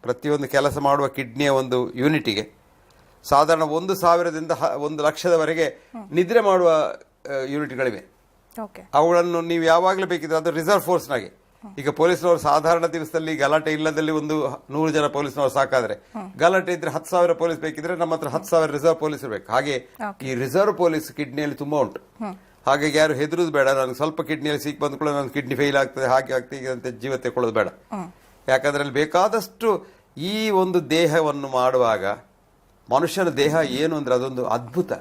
ಪ್ರತಿಯೊಂದು ಕೆಲಸ ಮಾಡುವ ಕಿಡ್ನಿಯ ಒಂದು ಯೂನಿಟಿಗೆ ಸಾಧಾರಣ 1,000ದಿಂದ 1,00,000ದವರೆಗೆ ನಿದ್ರೆ ಮಾಡುವ ಯೂನಿಟ್ಗಳಿವೆ. ಅವುಗಳನ್ನು ನೀವು ಯಾವಾಗಲೂ ಬೇಕಿದ್ರೆ ಅದು ರಿಸರ್ವ್ ಫೋರ್ಸ್ನಾಗೆ. ಈಗ ಪೊಲೀಸ್ನವರು ಸಾಧಾರಣ ದಿವಸದಲ್ಲಿ ಗಲಾಟೆ ಇಲ್ಲದಲ್ಲಿ 100 ಜನ ಪೊಲೀಸ್ನವರು ಸಾಕಾದ್ರೆ, ಗಲಾಟೆ ಇದ್ರೆ 10,000 ಪೊಲೀಸ್ ಬೇಕಿದ್ರೆ ನಮ್ಮ ಹತ್ರ 10,000 ರಿಸರ್ವ್ ಪೊಲೀಸ್ ಇರಬೇಕು. ಹಾಗೆ ಈ ರಿಸರ್ವ್ ಪೊಲೀಸ್ ಕಿಡ್ನಿಯಲ್ಲಿ ತುಂಬಾ ಉಂಟು. ಹಾಗಾಗಿ ಯಾರು ಹೆದರುದು ಬೇಡ. ನನಗೆ ಸ್ವಲ್ಪ ಕಿಡ್ನಿಯಲ್ಲಿ ಸಿಕ್ ಬಂದ ಕೂಡ ನನ್ನ ಕಿಡ್ನಿ ಫೇಲ್ ಆಗ್ತದೆ, ಹಾಗೆ ಆಗ್ತದೆ, ಈಗ ಅಂತ ಜೀವ ತೆಕೊಳ್ಳೋದು ಬೇಡ. ಯಾಕಂದ್ರೆ ಅಲ್ಲಿ ಬೇಕಾದಷ್ಟು ಈ ಒಂದು ದೇಹವನ್ನು ಮಾಡುವಾಗ ಮನುಷ್ಯನ ದೇಹ ಏನು ಅಂದ್ರೆ ಅದೊಂದು ಅದ್ಭುತ.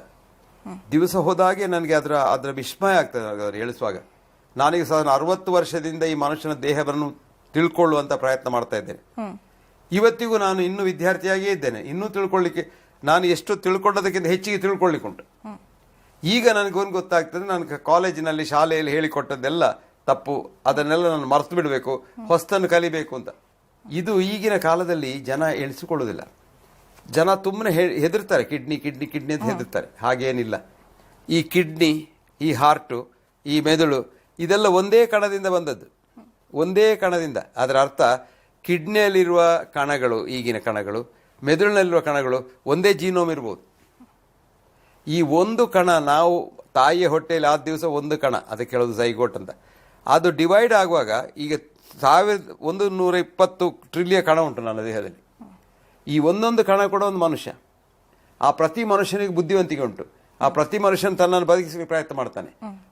ದಿವಸ ಹೋದಾಗೆ ನನಗೆ ಅದರ ವಿಸ್ಮಯ ಆಗ್ತದೆ ಅದನ್ನು ಹೇಳಿಸುವಾಗ. ನಾನೀಗ ಸಾಧಾರಣ 60 ವರ್ಷದಿಂದ ಈ ಮನುಷ್ಯನ ದೇಹವನ್ನು ತಿಳ್ಕೊಳ್ಳುವಂತ ಪ್ರಯತ್ನ ಮಾಡ್ತಾ ಇದ್ದೇನೆ. ಇವತ್ತಿಗೂ ನಾನು ಇನ್ನೂ ವಿದ್ಯಾರ್ಥಿಯಾಗಿಯೇ ಇದ್ದೇನೆ. ಇನ್ನೂ ತಿಳ್ಕೊಳ್ಳಿಕ್ಕೆ ನಾನು ಎಷ್ಟು ತಿಳ್ಕೊಂಡದಕ್ಕಿಂತ ಹೆಚ್ಚಿಗೆ ತಿಳ್ಕೊಳ್ಳಿಕ್ಕುಂಟು. ಈಗ ನನಗೊಂದು ಗೊತ್ತಾಗ್ತದೆ, ನಾನು ಕಾಲೇಜಿನಲ್ಲಿ ಶಾಲೆಯಲ್ಲಿ ಹೇಳಿಕೊಟ್ಟದ್ದೆಲ್ಲ ತಪ್ಪು, ಅದನ್ನೆಲ್ಲ ನಾನು ಮರೆತು ಬಿಡಬೇಕು, ಹೊಸತನ್ನು ಕಲಿಬೇಕು ಅಂತ. ಇದು ಈಗಿನ ಕಾಲದಲ್ಲಿ ಜನ ಎಣಿಸಿಕೊಳ್ಳುವುದಿಲ್ಲ. ಜನ ತುಂಬನೇ ಹೆದರ್ತಾರೆ, ಕಿಡ್ನಿ ಕಿಡ್ನಿ ಕಿಡ್ನಿ ಅಂತ ಹೆದರ್ತಾರೆ. ಹಾಗೇನಿಲ್ಲ. ಈ ಕಿಡ್ನಿ, ಈ ಹಾರ್ಟು, ಈ ಮೆದುಳು ಇದೆಲ್ಲ ಒಂದೇ ಕಣದಿಂದ ಬಂದದ್ದು, ಒಂದೇ ಕಣದಿಂದ. ಅದರ ಅರ್ಥ ಕಿಡ್ನಿಯಲ್ಲಿರುವ ಕಣಗಳು, ಈಗಿನ ಕಣಗಳು, ಮೆದುಳಿನಲ್ಲಿರುವ ಕಣಗಳು ಒಂದೇ ಜೀನೋಮ್ ಇರ್ಬೋದು. ಈ ಒಂದು ಕಣ ನಾವು ತಾಯಿಯ ಹೊಟ್ಟೆಯಲ್ಲಿ ಆದ ದಿವಸ ಒಂದು ಕಣ, ಅದಕ್ಕೆ ಹೇಳೋದು ಝೈಗೋಟ್ ಅಂತ. ಅದು ಡಿವೈಡ್ ಆಗುವಾಗ ಈಗ 120 ಟ್ರಿಲಿಯನ್ ಕಣ ಉಂಟು ನನ್ನ ದೇಹದಲ್ಲಿ. ಈ ಒಂದೊಂದು ಕಣ ಕೂಡ ಒಂದು ಮನುಷ್ಯ. ಆ ಪ್ರತಿ ಮನುಷ್ಯನಿಗೆ ಬುದ್ಧಿವಂತಿಕೆ ಉಂಟು. ಆ ಪ್ರತಿ ಮನುಷ್ಯನ ತನ್ನನ್ನು ಬದುಕಿಸಲಿಕ್ಕೆ ಪ್ರಯತ್ನ ಮಾಡ್ತಾನೆ.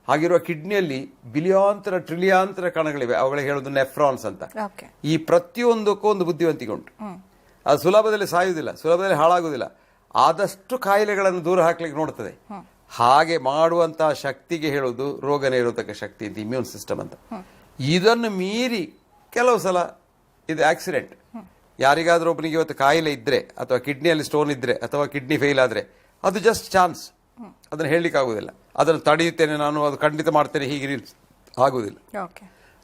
ಹಾಗಿರುವ ಕಿಡ್ನಿಯಲ್ಲಿ ಬಿಲಿಯಾಂತರ ಟ್ರಿಲಿಯಾಂತರ ಕಣಗಳಿವೆ. ಅವುಗಳಿಗೆ ಹೇಳೋದು ನೆಫ್ರಾನ್ಸ್ ಅಂತ. ಈ ಪ್ರತಿಯೊಂದಕ್ಕೂ ಒಂದು ಬುದ್ಧಿವಂತಿಕೆ ಉಂಟು. ಅದು ಸುಲಭದಲ್ಲಿ ಸಾಯುವುದಿಲ್ಲ, ಸುಲಭದಲ್ಲಿ ಹಾಳಾಗುವುದಿಲ್ಲ. ಆದಷ್ಟು ಕಾಯಿಲೆಗಳನ್ನು ದೂರ ಹಾಕ್ಲಿಕ್ಕೆ ನೋಡ್ತದೆ. ಹಾಗೆ ಮಾಡುವಂತಹ ಶಕ್ತಿಗೆ ಹೇಳುವುದು ರೋಗ ನಿರೋಧಕ ಶಕ್ತಿ, ಇದು ಇಮ್ಯೂನ್ ಸಿಸ್ಟಮ್ ಅಂತ. ಇದನ್ನು ಮೀರಿ ಕೆಲವು ಸಲ ಇದು ಆಕ್ಸಿಡೆಂಟ್. ಯಾರಿಗಾದ್ರೂ ಒಬ್ಬನಿಗೆ ಇವತ್ತು ಕಾಯಿಲೆ ಇದ್ರೆ, ಅಥವಾ ಕಿಡ್ನಿಯಲ್ಲಿ ಸ್ಟೋನ್ ಇದ್ರೆ, ಅಥವಾ ಕಿಡ್ನಿ ಫೇಲ್ ಆದ್ರೆ, ಅದು ಜಸ್ಟ್ ಚಾನ್ಸ್. ಅದನ್ನು ಹೇಳಲಿಕ್ಕೆ ಆಗುದಿಲ್ಲ. ಅದನ್ನು ತಡೆಯುತ್ತೇನೆ ನಾನು, ಅದು ಖಂಡಿತ ಮಾಡ್ತೇನೆ, ಹೀಗೆ ಆಗುದಿಲ್ಲ.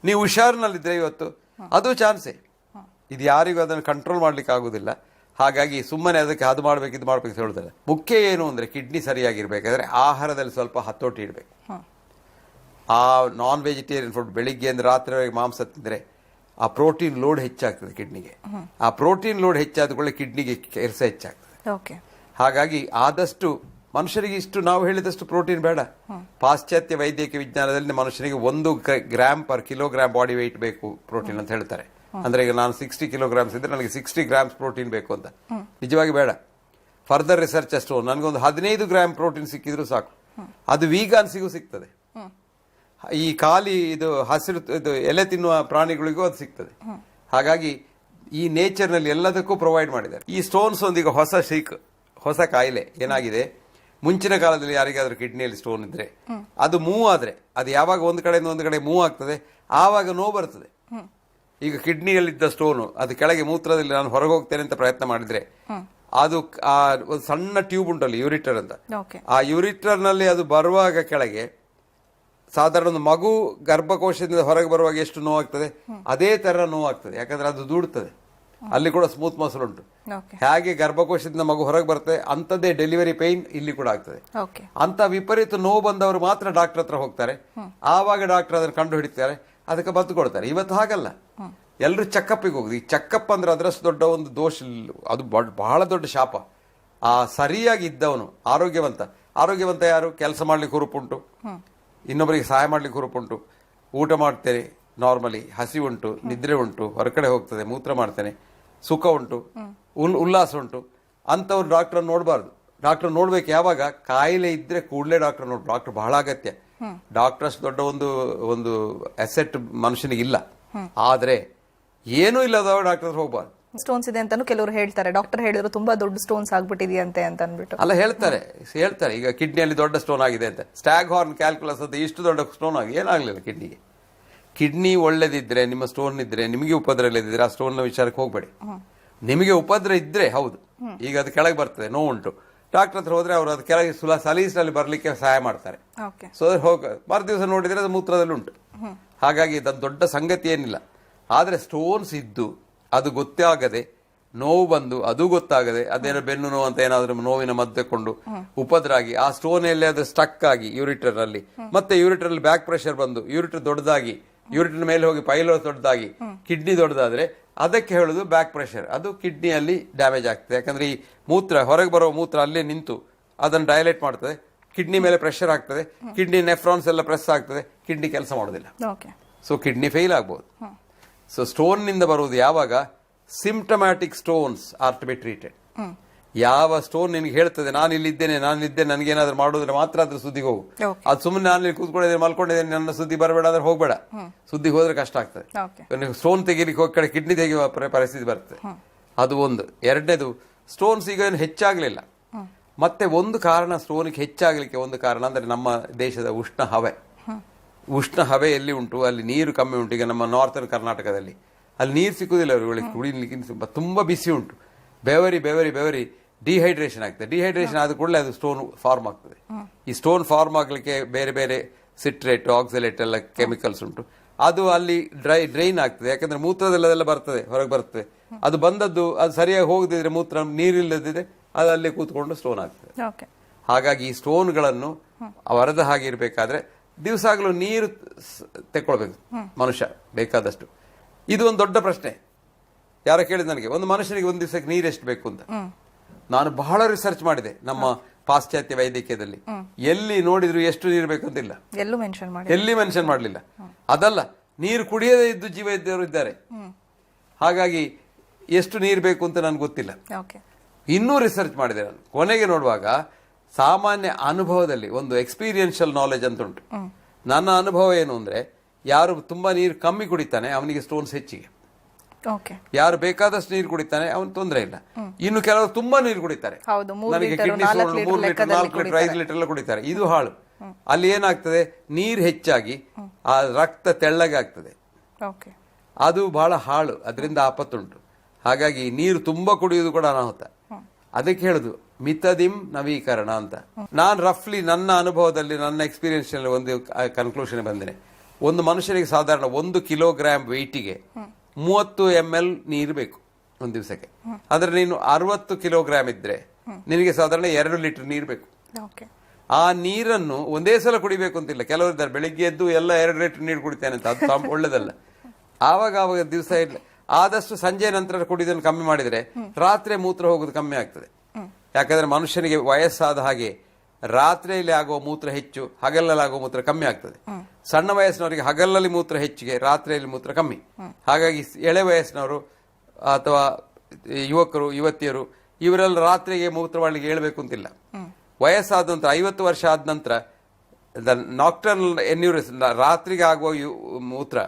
ನೀವು ಹುಷಾರಿನಲ್ಲಿದ್ರೆ ಇವತ್ತು ಅದು ಚಾನ್ಸೇ. ಇದು ಯಾರಿಗೂ ಅದನ್ನು ಕಂಟ್ರೋಲ್ ಮಾಡ್ಲಿಕ್ಕೆ ಆಗುದಿಲ್ಲ. ಹಾಗಾಗಿ ಸುಮ್ಮನೆ ಅದಕ್ಕೆ ಅದು ಮಾಡ್ಬೇಕು ಇದು ಮಾಡ್ಬೇಕು ಅಂತ ಹೇಳ್ತಾರೆ. ಮುಖ್ಯ ಏನು ಅಂದ್ರೆ ಕಿಡ್ನಿ ಸರಿಯಾಗಿರ್ಬೇಕಾದ್ರೆ ಆಹಾರದಲ್ಲಿ ಸ್ವಲ್ಪ ಹತೋಟಿ ಇಡಬೇಕು. ಆ ನಾನ್ ವೆಜಿಟೇರಿಯನ್ ಫುಡ್, ಬೆಳಿಗ್ಗೆ ಅಂದ್ರೆ ರಾತ್ರಿವರೆಗೆ ಮಾಂಸ ತಿಂದ್ರೆ ಆ ಪ್ರೋಟೀನ್ ಲೋಡ್ ಹೆಚ್ಚಾಗ್ತದೆ ಕಿಡ್ನಿಗೆ. ಆ ಪ್ರೋಟೀನ್ ಲೋಡ್ ಹೆಚ್ಚಾದ ಕೂಡಲೇ ಕಿಡ್ನಿಗೆ ಕೆಲಸ ಹೆಚ್ಚಾಗ್ತದೆ. ಹಾಗಾಗಿ ಆದಷ್ಟು ಮನುಷ್ಯರಿಗೆ ಇಷ್ಟು ನಾವು ಹೇಳಿದಷ್ಟು ಪ್ರೋಟೀನ್ ಬೇಡ. ಪಾಶ್ಚಾತ್ಯ ವೈದ್ಯಕೀಯ ವಿಜ್ಞಾನದಲ್ಲಿ ಮನುಷ್ಯನಿಗೆ 1 gram per kilogram body weight ಬೇಕು ಪ್ರೋಟೀನ್ ಅಂತ ಹೇಳ್ತಾರೆ. ಅಂದ್ರೆ ಈಗ ನಾನು 60 ಕಿಲೋಗ್ರಾಮ್ಸ್ ಇದ್ರೆ ನನಗೆ 60 ಗ್ರಾಮ್ಸ್ ಪ್ರೋಟೀನ್ ಬೇಕು ಅಂತ. ನಿಜವಾಗಿ ಬೇಡ. ಫರ್ದರ್ ರಿಸರ್ಚ್ ಅಷ್ಟು ನನಗೊಂದು 15 ಗ್ರಾಮ್ ಪ್ರೋಟೀನ್ ಸಿಕ್ಕಿದ್ರು ಸಾಕು. ಅದು ವೀಗಾನ್ಸಿಗೂ ಸಿಗ್ತದೆ. ಈ ಖಾಲಿ ಇದು ಹಸಿರು ಇದು ಎಲೆ ತಿನ್ನುವ ಪ್ರಾಣಿಗಳಿಗೂ ಅದು ಸಿಗ್ತದೆ. ಹಾಗಾಗಿ ಈ ನೇಚರ್ ನಲ್ಲಿ ಎಲ್ಲದಕ್ಕೂ ಪ್ರೊವೈಡ್ ಮಾಡಿದ್ದಾರೆ. ಈ ಸ್ಟೋನ್ಸ್ ಒಂದೀಗ ಹೊಸ ಕಾಯಿಲೆ ಏನಾಗಿದೆ. ಮುಂಚಿನ ಕಾಲದಲ್ಲಿ ಯಾರಿಗಾದ್ರೂ ಕಿಡ್ನಿಯಲ್ಲಿ ಸ್ಟೋನ್ ಇದ್ರೆ ಅದು ಮೂವ್ ಆದ್ರೆ, ಅದು ಯಾವಾಗ ಒಂದು ಕಡೆಯಿಂದ ಒಂದು ಕಡೆ ಮೂವ್ ಆಗ್ತದೆ ಆವಾಗ ನೋವು ಬರ್ತದೆ. ಈಗ ಕಿಡ್ನಿಯಲ್ಲಿದ್ದ ಸ್ಟೋನು ಅದು ಕೆಳಗೆ ಮೂತ್ರದಲ್ಲಿ ನಾನು ಹೊರಗೆ ಹೋಗ್ತೇನೆ ಅಂತ ಪ್ರಯತ್ನ ಮಾಡಿದ್ರೆ ಅದು ಒಂದು ಸಣ್ಣ ಟ್ಯೂಬ್ ಉಂಟಲ್ಲಿ, ಯೂರಿಟರ್ ಅಂತ. ಆ ಯೂರಿಟರ್ ನಲ್ಲಿ ಅದು ಬರುವಾಗ ಕೆಳಗೆ ಸಾಧಾರಣ ಒಂದು ಮಗು ಗರ್ಭಕೋಶದಿಂದ ಹೊರಗೆ ಬರುವಾಗ ಎಷ್ಟು ನೋವಾಗ್ತದೆ ಅದೇ ತರ ನೋವಾಗ್ತದೆ. ಯಾಕಂದ್ರೆ ಅದು ದೂಡುತ್ತದೆ. ಅಲ್ಲಿ ಕೂಡ ಸ್ಮೂತ್ ಮಸಲ್ ಉಂಟು. ಹೇಗೆ ಗರ್ಭಕೋಶದಿಂದ ಮಗು ಹೊರಗೆ ಬರ್ತದೆ ಅಂತದೇ ಡೆಲಿವರಿ ಪೈನ್ ಇಲ್ಲಿ ಕೂಡ ಆಗ್ತದೆ. ಅಂತ ವಿಪರೀತ ನೋವು ಬಂದವರು ಮಾತ್ರ ಡಾಕ್ಟರ್ ಹತ್ರ ಹೋಗ್ತಾರೆ. ಆವಾಗ ಡಾಕ್ಟರ್ ಅದನ್ನು ಕಂಡು ಹಿಡಿತಾರೆ, ಅದಕ್ಕೆ ಬದ್ದು ಕೊಡ್ತಾರೆ. ಇವತ್ತು ಹಾಗಲ್ಲ. ಎಲ್ಲರೂ ಚೆಕಪ್ಪಿಗೆ ಹೋಗುದು. ಈ ಚೆಕಪ್ ಅಂದ್ರೆ ಅದರಷ್ಟು ದೊಡ್ಡ ಒಂದು ದೋಷ, ಅದು ಬಹಳ ದೊಡ್ಡ ಶಾಪ. ಆ ಸರಿಯಾಗಿ ಇದ್ದವನು ಆರೋಗ್ಯವಂತ ಯಾರು? ಕೆಲಸ ಮಾಡ್ಲಿಕ್ಕೆ ಹುರುಪುಂಟು, ಇನ್ನೊಬ್ಬರಿಗೆ ಸಹಾಯ ಮಾಡ್ಲಿಕ್ಕೆ ಹುರುಪುಂಟು, ಊಟ ಮಾಡ್ತೇನೆ ನಾರ್ಮಲಿ, ಹಸಿ ಉಂಟು, ನಿದ್ರೆ ಉಂಟು, ಹೊರಗಡೆ ಹೋಗ್ತದೆ, ಮೂತ್ರ ಮಾಡ್ತೇನೆ, ಸುಖ ಉಂಟು, ಉಲ್ಲಾಸ ಉಂಟು. ಅಂತವ್ರು ಡಾಕ್ಟರ್ ನೋಡಬಾರ್ದು. ಡಾಕ್ಟರ್ ನೋಡ್ಬೇಕು ಯಾವಾಗ? ಕಾಯಿಲೆ ಇದ್ರೆ ಕೂಡಲೇ ಡಾಕ್ಟರ್ ನೋಡ್. ಡಾಕ್ಟರ್ ಬಹಳ ಅಗತ್ಯ. ಡಾಕ್ಟರ್ ಅಷ್ಟು ದೊಡ್ಡ ಒಂದು ಅಸೆಟ್ ಮನುಷ್ಯನಿಗೆ ಇಲ್ಲ. ಆದ್ರೆ ಏನೂ ಇಲ್ಲದವ ಡಾಕ್ಟರ್ ಹೋಗ್ಬಾರ್ದು. ಸ್ಟೋನ್ಸ್ ಇದೆ ಅಂತಾನು ಕೆಲವರು ಹೇಳ್ತಾರೆ. ಡಾಕ್ಟರ್ ಹೇಳಿದ್ರು ತುಂಬಾ ದೊಡ್ಡ ಸ್ಟೋನ್ಸ್ ಆಗ್ಬಿಟ್ಟಿದೆಯಂತೆ ಅಂತ ಅಂದ್ಬಿಟ್ಟು. ಅಲ್ಲ, ಹೇಳ್ತಾರೆ. ಈಗ ಕಿಡ್ನಿಯಲ್ಲಿ ದೊಡ್ಡ ಸ್ಟೋನ್ ಆಗಿದೆ ಅಂತ. ಸ್ಟ್ಯಾಗ್ ಹಾರ್ನ್ ಕ್ಯಾಲ್ಕುಲಸ್ ಅಂತ ಇಷ್ಟು ದೊಡ್ಡ ಸ್ಟೋನ್ ಆಗಿ ಏನಾಗ್ಲಿಲ್ಲ ಕಿಡ್ನಿಗೆ. ಕಿಡ್ನಿ ಒಳ್ಳೇದಿದ್ರೆ, ನಿಮ್ಮ ಸ್ಟೋನ್ ಇದ್ರೆ, ನಿಮಗೆ ಉಪದ್ರ ಇಲ್ಲದಿದ್ರೆ ಆ ಸ್ಟೋನ್ ನ ವಿಚಾರಕ್ಕೆ ಹೋಗ್ಬೇಡಿ. ನಿಮಗೆ ಉಪದ್ರ ಇದ್ರೆ ಹೌದು, ಈಗ ಅದು ಕೆಳಗೆ ಬರ್ತದೆ, ನೋವುಂಟು, ಡಾಕ್ಟರ್ ಹತ್ರ ಹೋದ್ರೆ ಅವರು ಅದು ಕೆಳಗೆ ಸಲೀಸಿನಲ್ಲಿ ಬರ್ಲಿಕ್ಕೆ ಸಹಾಯ ಮಾಡ್ತಾರೆ. ಸೊ ಮರುದಿವಸ ನೋಡಿದ್ರೆ ಅದು ಮೂತ್ರದಲ್ಲಿ ಉಂಟು. ಹಾಗಾಗಿ ಅದು ದೊಡ್ಡ ಸಂಗತಿ ಏನಿಲ್ಲ. ಆದ್ರೆ ಸ್ಟೋನ್ಸ್ ಇದ್ದು ಅದು ಗೊತ್ತಾಗದೆ, ನೋವು ಬಂದು ಅದು ಗೊತ್ತಾಗದೆ, ಅದೇನೋ ಬೆನ್ನು ನೋವು ಅಂತ ಏನಾದ್ರೂ ನೋವಿನ ಮದ್ದು ಕೊಂಡು ಉಪದ್ರ ಆಗಿ ಆ ಸ್ಟೋನ್ ಎಲ್ಲಿ ಅದು ಸ್ಟಕ್ ಆಗಿ ಯೂರಿಟರ್ ಅಲ್ಲಿ, ಮತ್ತೆ ಯೂರಿಟರ್ ಅಲ್ಲಿ ಬ್ಯಾಕ್ ಪ್ರೆಷರ್ ಬಂದು ಯೂರಿಟರ್ ದೊಡ್ಡದಾಗಿ, ಯೂರಿಟರ್ ಮೇಲೆ ಹೋಗಿ ಪೈಲೋ ದೊಡ್ಡದಾಗಿ, ಕಿಡ್ನಿ ದೊಡ್ಡದಾದ್ರೆ ಅದಕ್ಕೆ ಹೇಳುದು ಬ್ಯಾಕ್ ಪ್ರೆಷರ್. ಅದು ಕಿಡ್ನಿಯಲ್ಲಿ ಡ್ಯಾಮೇಜ್ ಆಗ್ತದೆ. ಯಾಕಂದ್ರೆ ಈ ಮೂತ್ರ ಹೊರಗೆ ಬರೋ ಮೂತ್ರ ಅಲ್ಲೇ ನಿಂತು ಅದನ್ನು ಡೈಲೇಟ್ ಮಾಡ್ತದೆ, ಕಿಡ್ನಿ ಮೇಲೆ ಪ್ರೆಷರ್ ಆಗ್ತದೆ, ಕಿಡ್ನಿ ನೆಫ್ರಾನ್ಸ್ ಎಲ್ಲ ಪ್ರೆಸ್ ಆಗ್ತದೆ, ಕಿಡ್ನಿ ಕೆಲಸ ಮಾಡೋದಿಲ್ಲ. ಸೊ ಕಿಡ್ನಿ ಫೇಲ್ ಆಗ್ಬೋದು. ಸೊ ಸ್ಟೋನ್ ನಿಂದ ಬರುವುದು ಯಾವಾಗ symptomatic stones are to be treated. ಯಾವ ಸ್ಟೋನ್ ನಿನಗೆ ಹೇಳ್ತದೆ ನಾನು ಇಲ್ಲಿದ್ದೇನೆ ನನಗೇನಾದ್ರೂ ಮಾಡೋದ್ರೆ ಮಾತ್ರ ಅದ್ರ ಸುದ್ದಿಗೆ ಹೋಗು. ಅದು ಸುಮ್ಮನೆ ನಾನು ಇಲ್ಲಿ ಕೂತ್ಕೊಂಡಿದ್ದೇನೆ ಮಲ್ಕೊಂಡಿದ್ದೇನೆ ನನ್ನ ಸುದ್ದಿ ಬರಬೇಡ ಅಂದ್ರೆ ಹೋಗ್ಬೇಡ. ಸುದ್ದಿಗೆ ಹೋದ್ರೆ ಕಷ್ಟ ಆಗ್ತದೆ. ಸ್ಟೋನ್ ತೆಗಿಲಿಕ್ಕೆ ಹೋಗಿ ಕಡೆ ಕಿಡ್ನಿ ತೆಗೆಯುವ ಪರಿಸ್ಥಿತಿ ಬರ್ತದೆ. ಅದು ಒಂದು. ಎರಡನೇದು, ಸ್ಟೋನ್ಸ್ ಈಗ ಏನು ಹೆಚ್ಚಾಗ್ಲಿಲ್ಲ. ಮತ್ತೆ ಒಂದು ಕಾರಣ ಸ್ಟೋನ್ಗೆ ಹೆಚ್ಚಾಗಲಿಕ್ಕೆ ಒಂದು ಕಾರಣ ಅಂದ್ರೆ ನಮ್ಮ ದೇಶದ ಉಷ್ಣ ಹವೆ. ಉಷ್ಣ ಹವೆ ಎಲ್ಲಿ ಉಂಟು ಅಲ್ಲಿ ನೀರು ಕಮ್ಮಿ ಉಂಟು. ಈಗ ನಮ್ಮ ನಾರ್ತನ್ ಕರ್ನಾಟಕದಲ್ಲಿ ಅಲ್ಲಿ ನೀರು ಸಿಕ್ಕುದಿಲ್ಲ ಅವರಿಗೆ ಕುಡಿಲಿಕ್ಕೆ, ತುಂಬಾ ಬಿಸಿ ಉಂಟು. ಬೆವರಿ ಡಿಹೈಡ್ರೇಷನ್ ಆಗ್ತದೆ. ಡಿಹೈಡ್ರೇಷನ್ ಆದ ಕೂಡಲೇ ಅದು ಸ್ಟೋನ್ ಫಾರ್ಮ್ ಆಗ್ತದೆ. ಈ ಸ್ಟೋನ್ ಫಾರ್ಮ್ ಆಗ್ಲಿಕ್ಕೆ ಬೇರೆ ಬೇರೆ ಸಿಟ್ರೇಟ್, ಆಕ್ಸಲೇಟ್ ಎಲ್ಲ ಕೆಮಿಕಲ್ಸ್ ಉಂಟು. ಅದು ಅಲ್ಲಿ ಡ್ರೈನ್ ಆಗ್ತದೆ. ಯಾಕಂದ್ರೆ ಮೂತ್ರದೆಲ್ಲ ಬರ್ತದೆ, ಹೊರಗೆ ಬರ್ತದೆ. ಅದು ಬಂದದ್ದು ಅದು ಸರಿಯಾಗಿ ಹೋಗದಿದ್ರೆ ಮೂತ್ರ ನೀರಿಲ್ಲದಿದ್ರೆ ಅದು ಅಲ್ಲೇ ಕೂತ್ಕೊಂಡು ಸ್ಟೋನ್ ಆಗ್ತದೆ. ಹಾಗಾಗಿ ಈ ಸ್ಟೋನ್ಗಳನ್ನು ವರದ ಹಾಗೆ ಇರಬೇಕಾದ್ರೆ ದಿವಸಾಗ್ಲೂ ನೀರು ತೆಕ್ಕೊಳ್ಬೇಕು ಮನುಷ್ಯ ಬೇಕಾದಷ್ಟು. ಇದು ಒಂದು ದೊಡ್ಡ ಪ್ರಶ್ನೆ. ಯಾರ ಕೇಳಿದ ನನಗೆ ಒಂದು ಮನುಷ್ಯನಿಗೆ ಒಂದು ದಿವಸಕ್ಕೆ ನೀರು ಎಷ್ಟು ಬೇಕು ಅಂತ. ನಾನು ಬಹಳ ರಿಸರ್ಚ್ ಮಾಡಿದೆ ನಮ್ಮ ಪಾಶ್ಚಾತ್ಯ ವೈದ್ಯಕೀಯದಲ್ಲಿ. ಎಲ್ಲಿ ನೋಡಿದ್ರು ಎಷ್ಟು ನೀರು ಬೇಕಂತಿಲ್ಲ, ಎಲ್ಲಿ ಮೆನ್ಷನ್ ಮಾಡಲಿಲ್ಲ. ಅದಲ್ಲ, ನೀರು ಕುಡಿಯದೇ ಇದ್ದು ಜೀವ ಇದ್ದವರು ಇದ್ದಾರೆ. ಹಾಗಾಗಿ ಎಷ್ಟು ನೀರು ಬೇಕು ಅಂತ ನನ್ಗೆ ಗೊತ್ತಿಲ್ಲ. ಇನ್ನೂ ರಿಸರ್ಚ್ ಮಾಡಿದೆ ನಾನು. ಕೊನೆಗೆ ನೋಡುವಾಗ ಸಾಮಾನ್ಯ ಅನುಭವದಲ್ಲಿ ಒಂದು ಎಕ್ಸ್ಪೀರಿಯನ್ಷಿಯಲ್ ನಾಲೆಜ್ ಅಂತ ಉಂಟು. ನನ್ನ ಅನುಭವ ಏನು ಅಂದ್ರೆ, ಯಾರು ತುಂಬಾ ನೀರು ಕಮ್ಮಿ ಕುಡಿತಾನೆ ಅವನಿಗೆ ಸ್ಟೋನ್ಸ್ ಹೆಚ್ಚಿಗೆ. ಯಾರು ಬೇಕಾದಷ್ಟು ನೀರು ಕುಡಿತಾನೆ ಅವನು ತೊಂದರೆ ಇಲ್ಲ. ಇನ್ನು ಕೆಲವರು ತುಂಬಾ ನೀರು ಕುಡಿತಾರೆ, ನನಗೆ kidney stone 3 litre 4 litre 5 litre ಎಲ್ಲ ಕುಡಿತಾರೆ. ಇದು ಹಾಳು. ಅಲ್ಲಿ ಏನಾಗ್ತದೆ, ನೀರು ಹೆಚ್ಚಾಗಿ ಆ ರಕ್ತ ತೆಳ್ಳಗೆ ಆಗ್ತದೆ. ಅದು ಬಹಳ ಹಾಳು, ಅದರಿಂದ ಆಪತ್ತುಂಟು. ಹಾಗಾಗಿ ನೀರು ತುಂಬಾ ಕುಡಿಯುವುದು ಕೂಡ ಅನಾಹುತ. ಅದಕ್ಕೆ ಹೇಳುದು ಮಿತದಿಂ ನವೀಕರಣ ಅಂತ. ನಾನು ರಫ್ಲಿ ನನ್ನ ಅನುಭವದಲ್ಲಿ, ನನ್ನ ಎಕ್ಸ್ಪೀರಿಯನ್ಸ್ ನಲ್ಲಿ ಒಂದು ಕನ್ಕ್ಲೂಷನ್ ಬಂದೇನೆ. ಒಂದು ಮನುಷ್ಯನಿಗೆ ಸಾಧಾರಣ 1 ಕಿಲೋಗ್ರಾಮ್ ವೆಯ್ಟಿಗೆ 30 ml ನೀರು ಬೇಕು ಒಂದು ದಿವಸಕ್ಕೆ. ಅಂದ್ರೆ ನೀನು 60 ಕಿಲೋಗ್ರಾಮ್ ಇದ್ರೆ ನಿನಗೆ ಸಾಧಾರಣ 2 ಲೀಟರ್ ನೀರು ಬೇಕು. ಆ ನೀರನ್ನು ಒಂದೇ ಸಲ ಕುಡಿಬೇಕು ಅಂತಿಲ್ಲ. ಕೆಲವರು ಇದ್ದಾರೆ ಬೆಳಿಗ್ಗೆ ಎದ್ದು ಎಲ್ಲ 2 ಲೀಟರ್ ನೀರು ಕುಡಿತೇನೆ ಅಂತ. ಅದು ಒಳ್ಳೇದಲ್ಲ. ಆವಾಗ ದಿವಸ ಇಲ್ಲ. ಆದಷ್ಟು ಸಂಜೆ ನಂತರ ಕುಡಿಯೋದನ್ನು ಕಮ್ಮಿ ಮಾಡಿದ್ರೆ ರಾತ್ರಿ ಮೂತ್ರ ಹೋಗೋದು ಕಮ್ಮಿ ಆಗ್ತದೆ. ಯಾಕಂದ್ರೆ ಮನುಷ್ಯನಿಗೆ ವಯಸ್ಸಾದ ಹಾಗೆ ರಾತ್ರಿಯಲ್ಲಿ ಆಗುವ ಮೂತ್ರ ಹೆಚ್ಚು, ಹಗಲಲ್ಲಿ ಆಗುವ ಮೂತ್ರ ಕಮ್ಮಿ ಆಗ್ತದೆ. ಸಣ್ಣ ವಯಸ್ಸಿನವರಿಗೆ ಹಗಲಲ್ಲಿ ಮೂತ್ರ ಹೆಚ್ಚಿಗೆ, ರಾತ್ರಿಯಲ್ಲಿ ಮೂತ್ರ ಕಮ್ಮಿ. ಹಾಗಾಗಿ ಎಳೆ ವಯಸ್ಸಿನವರು ಅಥವಾ ಯುವಕರು ಯುವತಿಯರು ಇವರೆಲ್ಲ ರಾತ್ರಿಗೆ ಮೂತ್ರ ಮಾಡಲಿಕ್ಕೆ ಹೇಳ್ಬೇಕು ಅಂತಿಲ್ಲ. ವಯಸ್ಸಾದ ನಂತರ 50 ವರ್ಷ ಆದ ನಂತರ ನಾಕ್ಟರ್ನಲ್ ಎನ್ಯೂರಿಸ್, ರಾತ್ರಿಗೆ ಆಗುವ ಮೂತ್ರ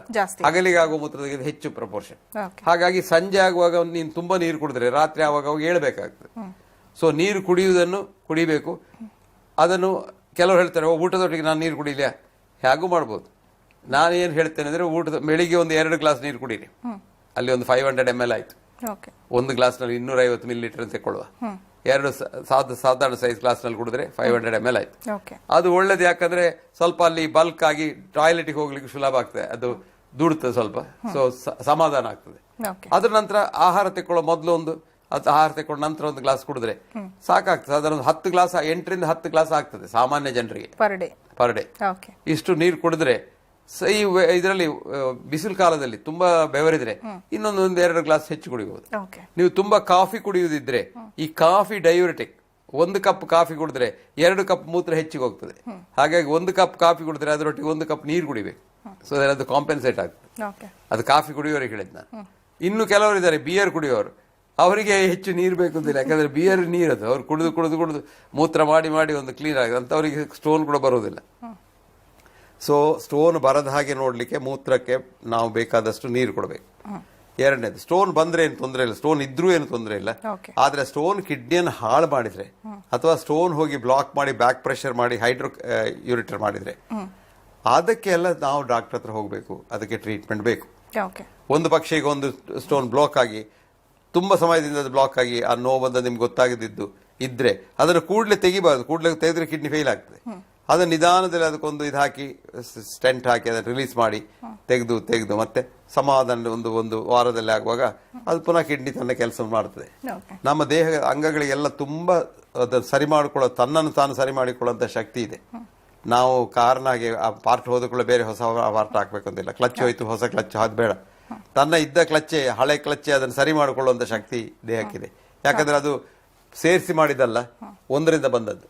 ಹಗಲಿಗೆ ಆಗುವ ಮೂತ್ರದ ಹೆಚ್ಚು ಪ್ರಪೋರ್ಷನ್. ಹಾಗಾಗಿ ಸಂಜೆ ಆಗುವಾಗ ನೀನು ತುಂಬಾ ನೀರು ಕುಡಿದ್ರೆ ರಾತ್ರಿ ಆವಾಗ ಹೇಳ್ಬೇಕಾಗ್ತದೆ. ಸೊ ನೀರು ಕುಡಿಯುವುದನ್ನು ಕುಡಿಬೇಕು. ಅದನ್ನು ಕೆಲವರು ಹೇಳ್ತಾರೆ, ಊಟದೊಟ್ಟಿಗೆ ನಾನು ನೀರು ಕುಡಿಲಿಲ್ಲ, ಹೇಗೂ ಮಾಡ್ಬೋದು. ನಾನೇನು ಹೇಳ್ತೇನೆ ಅಂದ್ರೆ, ಬೆಳಿಗ್ಗೆ ಒಂದು 2 ಗ್ಲಾಸ್ ನೀರು ಕುಡೀರಿ. ಅಲ್ಲಿ ಒಂದು 500 ml ಆಯ್ತು. ಒಂದು ಗ್ಲಾಸ್ ನಲ್ಲಿ 250 ಮಿಲಿ ಲೀಟರ್ ತೆಕೊಳ್ಳುವ. 2 ಸಾಧಾರಣ ಸೈಜ್ ಗ್ಲಾಸ್ ನಲ್ಲಿ ಕುಡಿದ್ರೆ 500 ml ಆಯ್ತು. ಅದು ಒಳ್ಳೇದು. ಯಾಕಂದ್ರೆ ಸ್ವಲ್ಪ ಅಲ್ಲಿ ಬಲ್ಕ್ ಆಗಿ ಟಾಯ್ಲೆಟ್ಗೆ ಹೋಗ್ಲಿಕ್ಕೆ ಸುಲಭ ಆಗ್ತದೆ, ಅದು ದುಡ್ತದೆ ಸ್ವಲ್ಪ. ಸೊ ಸಮಾಧಾನ ಆಗ್ತದೆ. ಅದ್ರ ನಂತರ ಆಹಾರ ತೆಕೊಳ್ಳೋ ಮೊದಲು ಆಹಾರ ತೆಕೊಂಡು ನಂತರ ಒಂದು ಗ್ಲಾಸ್ ಕುಡಿದ್ರೆ ಸಾಕಾಗ್ತದೆ. ಅದರ 10 ಗ್ಲಾಸ್ 8 ರಿಂದ 10 ಗ್ಲಾಸ್ ಆಗ್ತದೆ ಸಾಮಾನ್ಯ ಜನರಿಗೆ ಪರ್ ಡೇ. ಇಷ್ಟು ನೀರು ಕುಡಿದ್ರೆ ಈ ಇದರಲ್ಲಿ ಬಿಸಿಲು ಕಾಲದಲ್ಲಿ ತುಂಬಾ ಬೆವರಿದ್ರೆ ಇನ್ನೊಂದು 2 ಗ್ಲಾಸ್ ಹೆಚ್ಚು ಕುಡಿಬಹುದು. ನೀವು ತುಂಬಾ ಕಾಫಿ ಕುಡಿಯುವುದಿದ್ರೆ ಈ ಕಾಫಿ ಡಯೂರಿಟಿಕ್. 1 ಕಪ್ ಕಾಫಿ ಕುಡಿದ್ರೆ 2 ಕಪ್ ಮೂತ್ರ ಹೆಚ್ಚಿಗೆ ಹೋಗ್ತದೆ. ಹಾಗಾಗಿ 1 ಕಪ್ ಕಾಫಿ ಕುಡಿದ್ರೆ ಅದರೊಟ್ಟಿಗೆ 1 ಕಪ್ ನೀರು ಕುಡಿಬೇಕು. ಸೊ ಅದು ಕಾಂಪೆನ್ಸೇಟ್ ಆಗ್ತದೆ. ಅದು ಕಾಫಿ ಕುಡಿಯೋರಿಗೆ ಹೇಳಿದ್ ನಾನು. ಇನ್ನು ಕೆಲವರು ಇದ್ದಾರೆ ಬಿಯರ್ ಕುಡಿಯೋರು, ಅವರಿಗೆ ಹೆಚ್ಚು ನೀರು ಬೇಕು ಅಂತಿಲ್ಲ. ಯಾಕಂದ್ರೆ ಬಿಯರ್ ನೀರದು ಅವ್ರು ಕುಡಿದು ಮೂತ್ರ ಮಾಡಿ ಒಂದು ಕ್ಲೀನ್ ಆಗಿದೆ ಅಂತ ಅವರಿಗೆ ಸ್ಟೋನ್ ಕೂಡ ಬರುವುದಿಲ್ಲ. ಸೊ ಸ್ಟೋನ್ ಬರದ ಹಾಗೆ ನೋಡ್ಲಿಕ್ಕೆ ಮೂತ್ರಕ್ಕೆ ನಾವು ಬೇಕಾದಷ್ಟು ನೀರು ಕೊಡಬೇಕು. ಎರಡನೇದು, ಸ್ಟೋನ್ ಬಂದ್ರೆ ಏನು ತೊಂದರೆ ಇಲ್ಲ, ಸ್ಟೋನ್ ಇದ್ರೂ ಏನು ತೊಂದರೆ ಇಲ್ಲ. ಆದ್ರೆ ಸ್ಟೋನ್ ಕಿಡ್ನಿಯನ್ನು ಹಾಳು ಮಾಡಿದ್ರೆ ಅಥವಾ ಸ್ಟೋನ್ ಹೋಗಿ ಬ್ಲಾಕ್ ಮಾಡಿ ಬ್ಯಾಕ್ ಪ್ರೆಷರ್ ಮಾಡಿ ಹೈಡ್ರೋ ಯೂರಿಟರ್ ಮಾಡಿದ್ರೆ ಅದಕ್ಕೆ ಎಲ್ಲ ನಾವು ಡಾಕ್ಟರ್ ಹತ್ರ ಹೋಗ್ಬೇಕು. ಅದಕ್ಕೆ ಟ್ರೀಟ್ಮೆಂಟ್ ಬೇಕು. ಒಂದು ಪಕ್ಷ ಈಗ ಒಂದು ಸ್ಟೋನ್ ಬ್ಲಾಕ್ ಆಗಿ ತುಂಬಾ ಸಮಯದಿಂದ ಅದು ಬ್ಲಾಕ್ ಆಗಿ ಆ ನೋವು ಬಂದ ನಿಮ್ಗೆ ಗೊತ್ತಾಗದಿದ್ದು ಇದ್ರೆ ಅದನ್ನು ಕೂಡಲೇ ತೆಗಿಬಾರ್ದು. ಕೂಡಲೇ ತೆಗೆದ್ರೆ ಕಿಡ್ನಿ ಫೇಲ್ ಆಗ್ತದೆ. ಅದನ್ನ ನಿಧಾನದಲ್ಲಿ ಅದಕ್ಕೊಂದು ಇದು ಹಾಕಿ ಸ್ಟೆಂಟ್ ಹಾಕಿ ಅದನ್ನು ರಿಲೀಸ್ ಮಾಡಿ ತೆಗೆದು ಮತ್ತೆ ಸಮಾಧಾನ ಒಂದು ವಾರದಲ್ಲಿ ಆಗುವಾಗ ಅದು ಪುನಃ ಕಿಡ್ನಿ ತನ್ನ ಕೆಲಸ ಮಾಡ್ತದೆ. ನಮ್ಮ ದೇಹದ ಅಂಗಗಳಿಗೆಲ್ಲ ತುಂಬಾ ಅದನ್ನು ಸರಿ ಮಾಡಿಕೊಳ್ಳೋ, ತನ್ನನ್ನು ತಾನು ಸರಿ ಮಾಡಿಕೊಳ್ಳುವಂತ ಶಕ್ತಿ ಇದೆ. ನಾವು ಕಾರ್ನಾಗೆ ಆ ಪಾರ್ಟ್ ಹೋದಕೊಳ್ಳೆ ಬೇರೆ ಹೊಸ ಪಾರ್ಟ್ ಹಾಕ್ಬೇಕಂತಿಲ್ಲ. ಕ್ಲಚ್ ಹೋಯ್ತು ಹೊಸ ಕ್ಲಚ್ ಅದು ಬೇಡ. ತನ್ನ ಇದ್ದ ಕ್ಲಚ್ಚೆ ಹಳೆ ಕ್ಲಚ್ಚೆ ಅದನ್ನು ಸರಿ ಮಾಡಿಕೊಳ್ಳುವಂತ ಶಕ್ತಿ ದೇಹಕ್ಕಿದೆ. ಯಾಕಂದ್ರೆ ಅದು ಸೇರಿಸಿ ಮಾಡಿದಲ್ಲ, ಒಂದರಿಂದ ಬಂದದ್ದು.